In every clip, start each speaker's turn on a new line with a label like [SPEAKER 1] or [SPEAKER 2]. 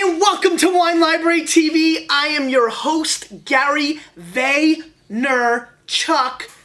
[SPEAKER 1] everybody, and welcome to Wine Library TV. I am your host, Gary Vaynerchuk,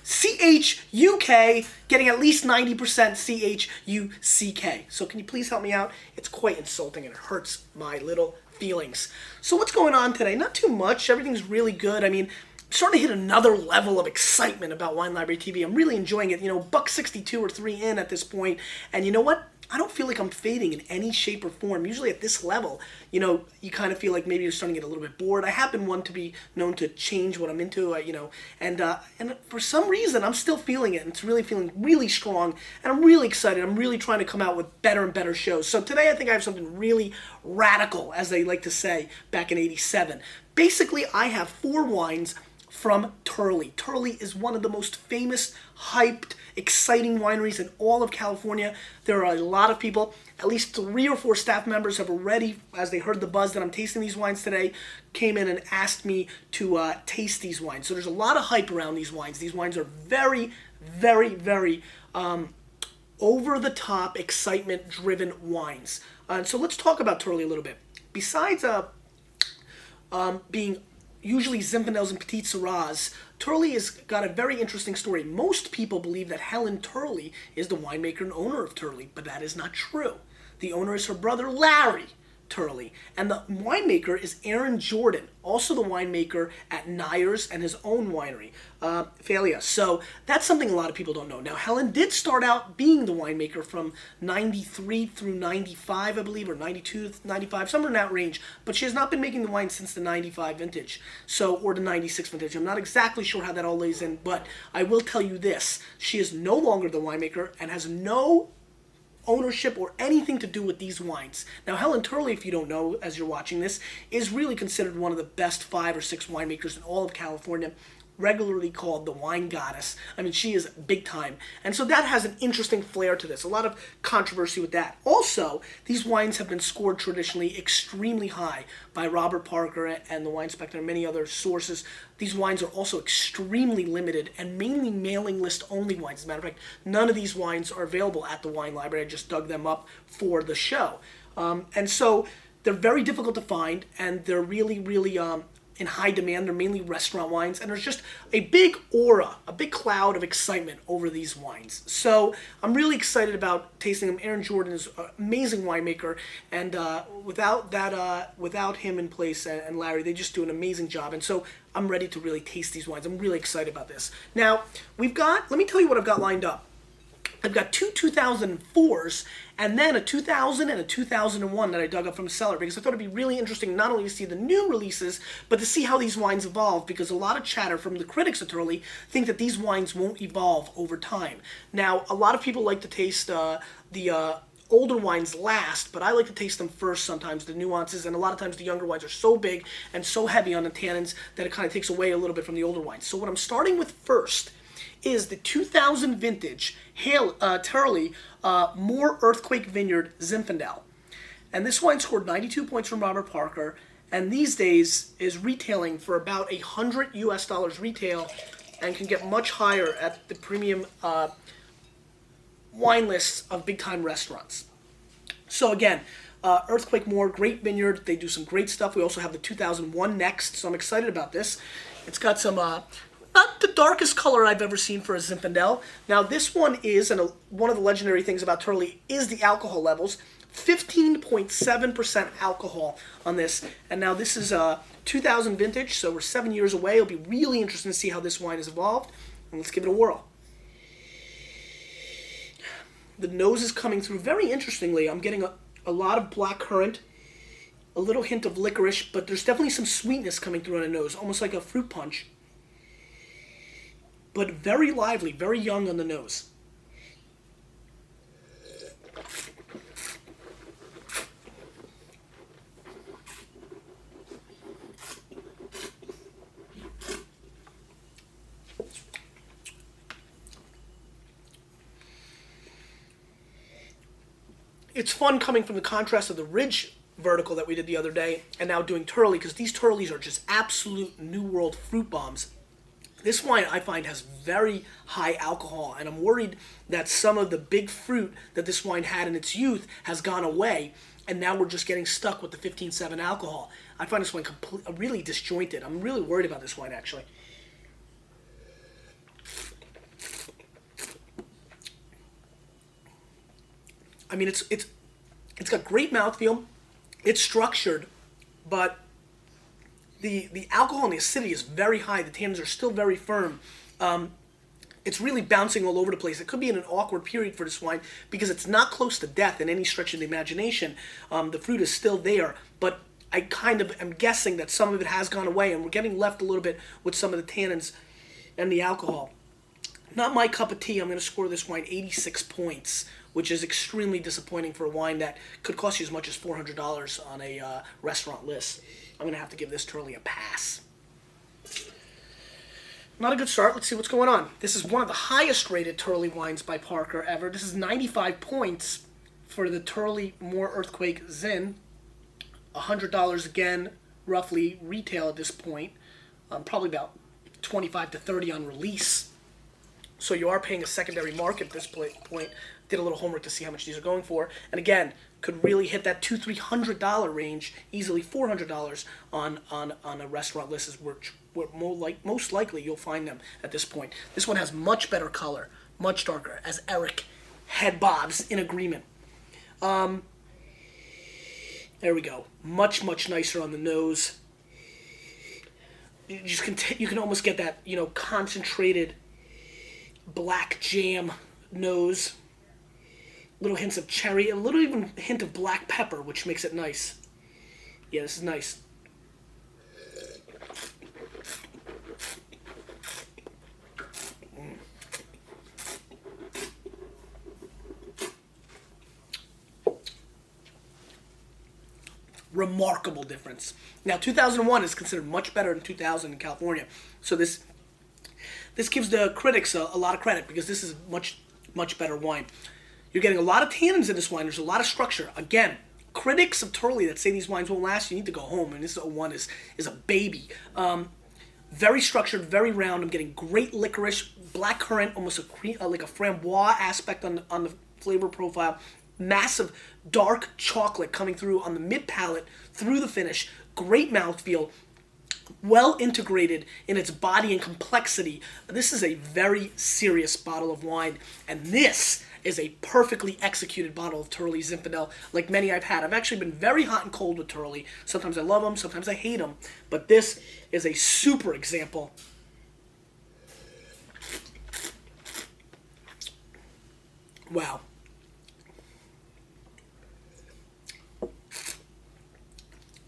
[SPEAKER 1] C-H-U-K, getting at least 90% C-H-U-C-K. So can you please help me out? It's quite insulting and it hurts my little feelings. So what's going on today? Not too much. Everything's really good. I mean, I'm starting to hit another level of excitement about Wine Library TV. I'm really enjoying it. You know, $1.62 or $3 in at this point. And you know what? I don't feel like I'm fading in any shape or form. Usually at this level, you know, you kind of feel like maybe you're starting to get a little bit bored. I have been one to be known to change what I'm into, and for some reason, I'm still feeling it, and it's really feeling really strong, and I'm really excited. I'm really trying to come out with better and better shows. So today I think I have something really radical, as they like to say back in '87. Basically, I have 4 wines from Turley. Turley is one of the most famous, hyped, exciting wineries in all of California. There are a lot of people, at least 3 or 4 staff members have already, as they heard the buzz that I'm tasting these wines today, came in and asked me to taste these wines. So there's a lot of hype around these wines. These wines are very, very, very over-the-top, excitement-driven wines. So let's talk about Turley a little bit. Besides being usually Zinfandels and Petite Syrahs, Turley has got a very interesting story. Most people believe that Helen Turley is the winemaker and owner of Turley, but that is not true. The owner is her brother Larry Turley, and the winemaker is Aaron Jordan, also the winemaker at Nyers and his own winery, Falia. So that's something a lot of people don't know. Now, Helen did start out being the winemaker from 93 through 95, I believe, or 92 to 95, somewhere in that range, but she has not been making the wine since the 95 vintage, or the 96 vintage. I'm not exactly sure how that all lays in, but I will tell you this. She is no longer the winemaker and has no ownership or anything to do with these wines. Now, Helen Turley, if you don't know as you're watching this, is really considered one of the best 5 or 6 winemakers in all of California, regularly called the wine goddess. I mean, she is big time. And so that has an interesting flair to this. A lot of controversy with that. Also, these wines have been scored traditionally extremely high by Robert Parker and the Wine Spectator and many other sources. These wines are also extremely limited and mainly mailing list only wines. As a matter of fact, none of these wines are available at the wine library. I just dug them up for the show. And so they're very difficult to find, and they're really, really in high demand. They're mainly restaurant wines, and there's just a big aura, a big cloud of excitement over these wines. So I'm really excited about tasting them. Aaron Jordan is an amazing winemaker, and without him in place and Larry, they just do an amazing job. And so I'm ready to really taste these wines. I'm really excited about this. Now, let me tell you what I've got lined up. I've got 2 2004s and then a 2000 and a 2001 that I dug up from the cellar because I thought it'd be really interesting not only to see the new releases, but to see how these wines evolve, because a lot of chatter from the critics of Turley think that these wines won't evolve over time. Now, a lot of people like to taste the older wines last, but I like to taste them first sometimes, the nuances, and a lot of times the younger wines are so big and so heavy on the tannins that it kind of takes away a little bit from the older wines. So what I'm starting with first is the 2000 vintage Turley Moore Earthquake Vineyard Zinfandel. And this wine scored 92 points from Robert Parker, and these days is retailing for about $100 US retail and can get much higher at the premium wine lists of big-time restaurants. So again, Earthquake Moore, great vineyard. They do some great stuff. We also have the 2001 next, so I'm excited about this. It's got some not the darkest color I've ever seen for a Zinfandel. Now this one is, and one of the legendary things about Turley is the alcohol levels. 15.7% alcohol on this. And now this is a 2000 vintage, so we're 7 years away. It'll be really interesting to see how this wine has evolved. And let's give it a whirl. The nose is coming through very interestingly. I'm getting a lot of black currant, a little hint of licorice, but there's definitely some sweetness coming through on the nose, almost like a fruit punch. But very lively, very young on the nose. It's fun coming from the contrast of the Ridge vertical that we did the other day and now doing Turley, because these Turleys are just absolute New World fruit bombs. This wine, I find, has very high alcohol, and I'm worried that some of the big fruit that this wine had in its youth has gone away, and now we're just getting stuck with the 15.7 alcohol. I find this wine really disjointed. I'm really worried about this wine, actually. I mean, it's got great mouthfeel. It's structured, but the alcohol and the acidity is very high. The tannins are still very firm. It's really bouncing all over the place. It could be in an awkward period for this wine because it's not close to death in any stretch of the imagination. The fruit is still there, but I kind of am guessing that some of it has gone away, and we're getting left a little bit with some of the tannins and the alcohol. Not my cup of tea. I'm going to score this wine 86 points, which is extremely disappointing for a wine that could cost you as much as $400 on a restaurant list. I'm going to have to give this Turley a pass. Not a good start. Let's see what's going on. This is one of the highest rated Turley wines by Parker ever. This is 95 points for the Turley More Earthquake Zin. $100 again, roughly retail at this point. Probably about 25 to 30 on release. So you are paying a secondary market at this point. Did a little homework to see how much these are going for. And again, could really hit that $200-300 range, easily $400 on a restaurant list, is where most likely you'll find them at this point. This one has much better color, much darker, as Eric head bobs in agreement. There we go. Much nicer on the nose. You can almost get that, concentrated black jam nose. Little hints of cherry, a little even hint of black pepper, which makes it nice. Yeah, this is nice. Remarkable difference. Now, 2001 is considered much better than 2000 in California, so this gives the critics a lot of credit because this is much better wine. You're getting a lot of tannins in this wine. There's a lot of structure. Again, critics of Turley that say these wines won't last, you need to go home. And this 01 is a baby. Very structured, very round. I'm getting great licorice, black currant, almost like a framboise aspect on the flavor profile. Massive dark chocolate coming through on the mid palate, through the finish. Great mouthfeel. Well integrated in its body and complexity. This is a very serious bottle of wine, and this is a perfectly executed bottle of Turley Zinfandel, like many I've had. I've actually been very hot and cold with Turley. Sometimes I love them, sometimes I hate them, but this is a super example. Wow.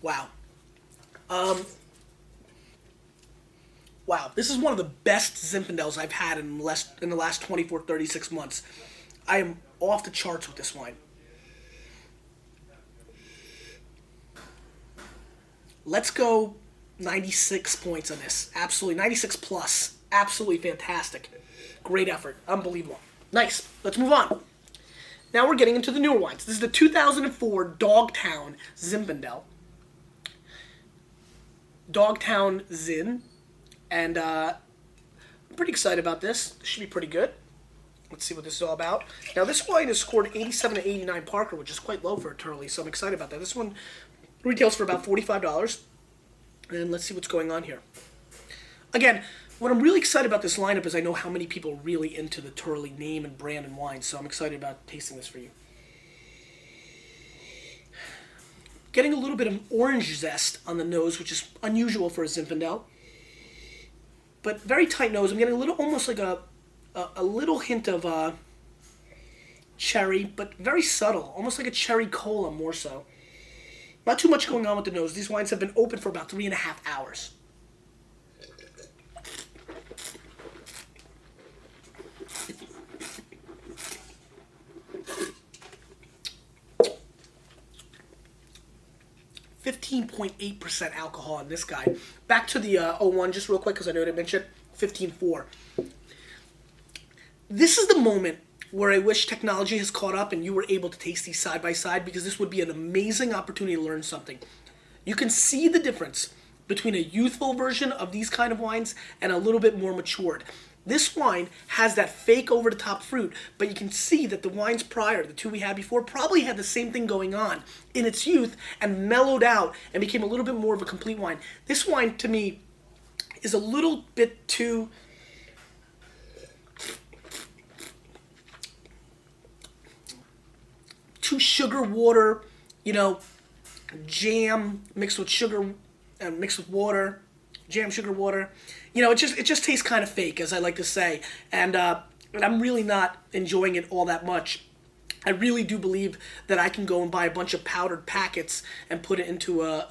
[SPEAKER 1] Wow. Wow, this is one of the best Zinfandels I've had in the last 24, 36 months. I am off the charts with this wine. Let's go 96 points on this. Absolutely, 96 plus. Absolutely fantastic. Great effort. Unbelievable. Nice. Let's move on. Now we're getting into the newer wines. This is the 2004 Dogtown Zinfandel. Dogtown Zin. And I'm pretty excited about this. This should be pretty good. Let's see what this is all about. Now, this wine is scored 87 to 89 Parker, which is quite low for a Turley, so I'm excited about that. This one retails for about $45. And let's see what's going on here. Again, what I'm really excited about this lineup is I know how many people are really into the Turley name and brand and wine, so I'm excited about tasting this for you. Getting a little bit of orange zest on the nose, which is unusual for a Zinfandel. But very tight nose. I'm getting a little, almost like a little hint of cherry, but very subtle, almost like a cherry cola more so. Not too much going on with the nose. These wines have been open for about 3.5 hours. .8% alcohol in this guy. Back to the 01 just real quick because I know I mentioned 15.4. This is the moment where I wish technology has caught up and you were able to taste these side by side, because this would be an amazing opportunity to learn something. You can see the difference between a youthful version of these kind of wines and a little bit more matured. This wine has that fake over-the-top fruit, but you can see that the wines prior, the two we had before, probably had the same thing going on in its youth and mellowed out and became a little bit more of a complete wine. This wine, to me, is a little bit too sugar water, jam mixed with sugar and mixed with water, jam, sugar, water. It just tastes kind of fake, as I like to say, and I'm really not enjoying it all that much. I really do believe that I can go and buy a bunch of powdered packets and put it into a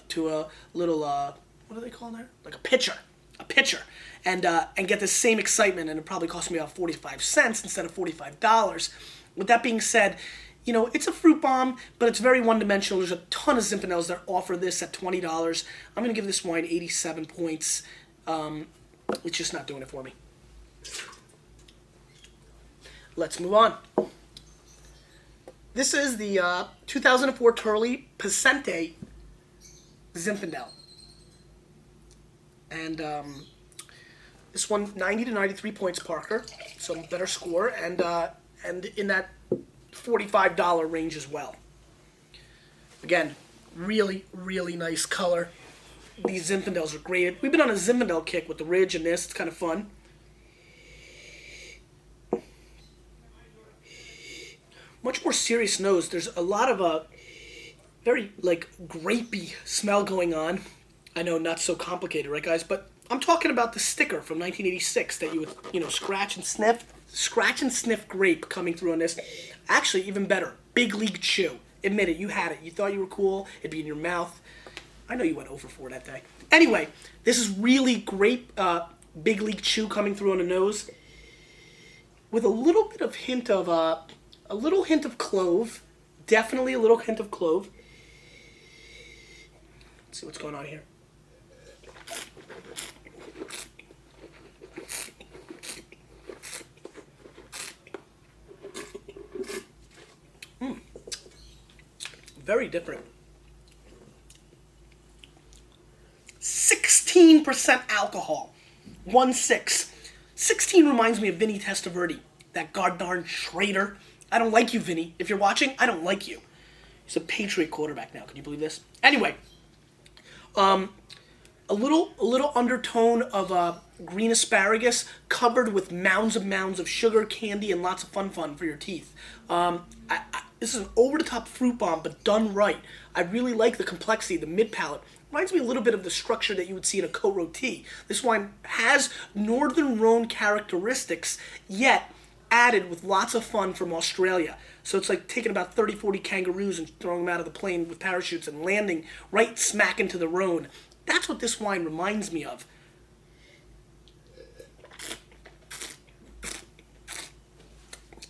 [SPEAKER 1] little what do they call there? Like a pitcher, and get the same excitement, and it probably cost me about 45 cents instead of $45. With that being said, it's a fruit bomb, but it's very one-dimensional. There's a ton of Zinfandels that offer this at $20. I'm going to give this wine 87 points. It's just not doing it for me. Let's move on. This is the 2004 Turley Pacente Zinfandel. And this one, 90 to 93 points, Parker. So better score, and in that $45 range as well. Again, really, really nice color. These Zinfandels are great. We've been on a Zinfandel kick with the Ridge and this. It's kind of fun. Much more serious nose. There's a lot of very grapey smell going on. I know, not so complicated, right, guys? But I'm talking about the sticker from 1986 that you would, scratch and sniff grape coming through on this. Actually, even better, Big League Chew. Admit it, you had it. You thought you were cool. It'd be in your mouth. I know you went over 4 that day. Anyway, this is really great Big League Chew coming through on the nose with a little bit of hint of clove. Definitely a little hint of clove. Let's see what's going on here. Very different. 16% alcohol. 1.6. 16 reminds me of Vinny Testaverde, that darn traitor. I don't like you, Vinny. If you're watching, I don't like you. He's a Patriot quarterback now. Can you believe this? Anyway, a little undertone of green asparagus covered with mounds of sugar, candy, and lots of fun for your teeth. This is an over-the-top fruit bomb, but done right. I really like the complexity, the mid-palate. Reminds me a little bit of the structure that you would see in a Côte Rôtie. This wine has Northern Rhone characteristics, yet added with lots of fun from Australia. So it's like taking about 30, 40 kangaroos and throwing them out of the plane with parachutes and landing right smack into the Rhone. That's what this wine reminds me of.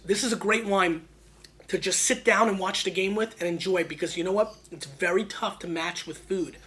[SPEAKER 1] This is a great wine to just sit down and watch the game with and enjoy, because you know what? It's very tough to match with food.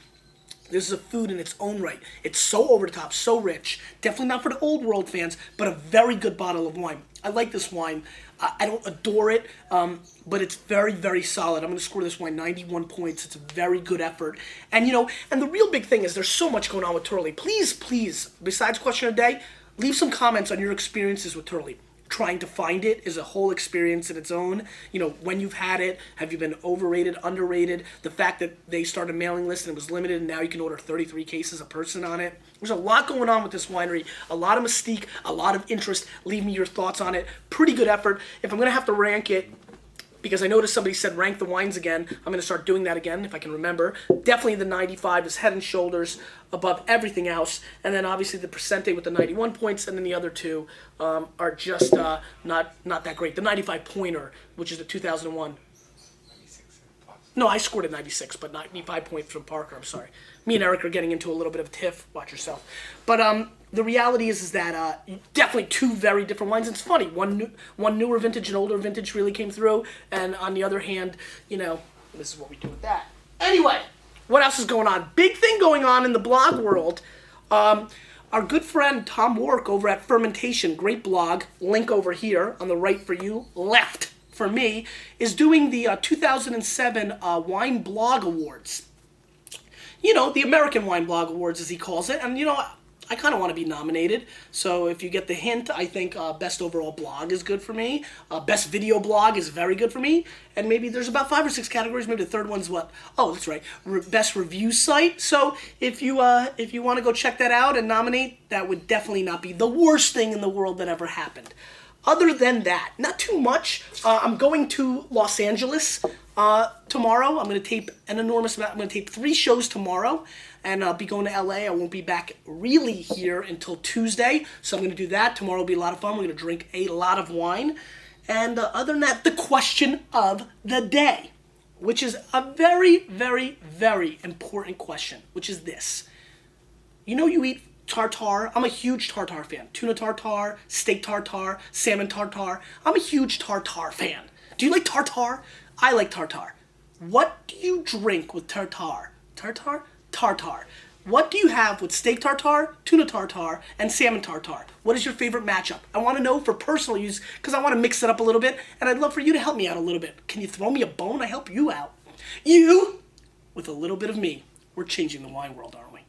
[SPEAKER 1] This is a food in its own right. It's so over the top, so rich. Definitely not for the old world fans, but a very good bottle of wine. I like this wine. I don't adore it, but it's very, very solid. I'm going to score this wine 91 points. It's a very good effort. And, and the real big thing is there's so much going on with Turley. Please, besides question of the day, leave some comments on your experiences with Turley. Trying to find it is a whole experience in its own. When you've had it, have you been overrated, underrated? The fact that they started a mailing list and it was limited and now you can order 33 cases a person on it. There's a lot going on with this winery. A lot of mystique, a lot of interest. Leave me your thoughts on it. Pretty good effort. If I'm going to have to rank it, because I noticed somebody said rank the wines again, I'm going to start doing that again if I can remember. Definitely the 95 is head and shoulders above everything else. And then obviously the Pacente with the 91 points, and then the other two are just not that great. The 95 pointer, which is the 2001. No, I scored a 96, but 95 points from Parker. I'm sorry. Me and Eric are getting into a little bit of a tiff. Watch yourself. But the reality is that definitely two very different wines. It's funny. One newer vintage and older vintage really came through. And on the other hand, this is what we do with that. Anyway, what else is going on? Big thing going on in the blog world. Our good friend Tom Wark over at Fermentation, great blog, link over here on the right for you, left for me, is doing the 2007 Wine Blog Awards. the American Wine Blog Awards, as he calls it. And, I kind of want to be nominated. So if you get the hint, I think Best Overall Blog is good for me. Best Video Blog is very good for me. And maybe there's about 5 or 6 categories. Maybe the third one's what? Oh, that's right. Best Review Site. So if you want to go check that out and nominate, that would definitely not be the worst thing in the world that ever happened. Other than that, not too much. I'm going to Los Angeles tomorrow. I'm going to tape an enormous amount. I'm going to tape 3 shows tomorrow, and I'll be going to LA. I won't be back really here until Tuesday, so I'm going to do that. Tomorrow will be a lot of fun. We're going to drink a lot of wine. And other than that, the question of the day, which is a very, very, very important question, which is this. You eat tartare. I'm a huge tartare fan. Tuna tartare, steak tartare, salmon tartare. I'm a huge tartare fan. Do you like tartare? I like tartare. What do you drink with tartare? Tartare? Tartare. What do you have with steak tartare, tuna tartare, and salmon tartare? What is your favorite matchup? I want to know for personal use because I want to mix it up a little bit, and I'd love for you to help me out a little bit. Can you throw me a bone? I help you out. You, with a little bit of me, we're changing the wine world, aren't we?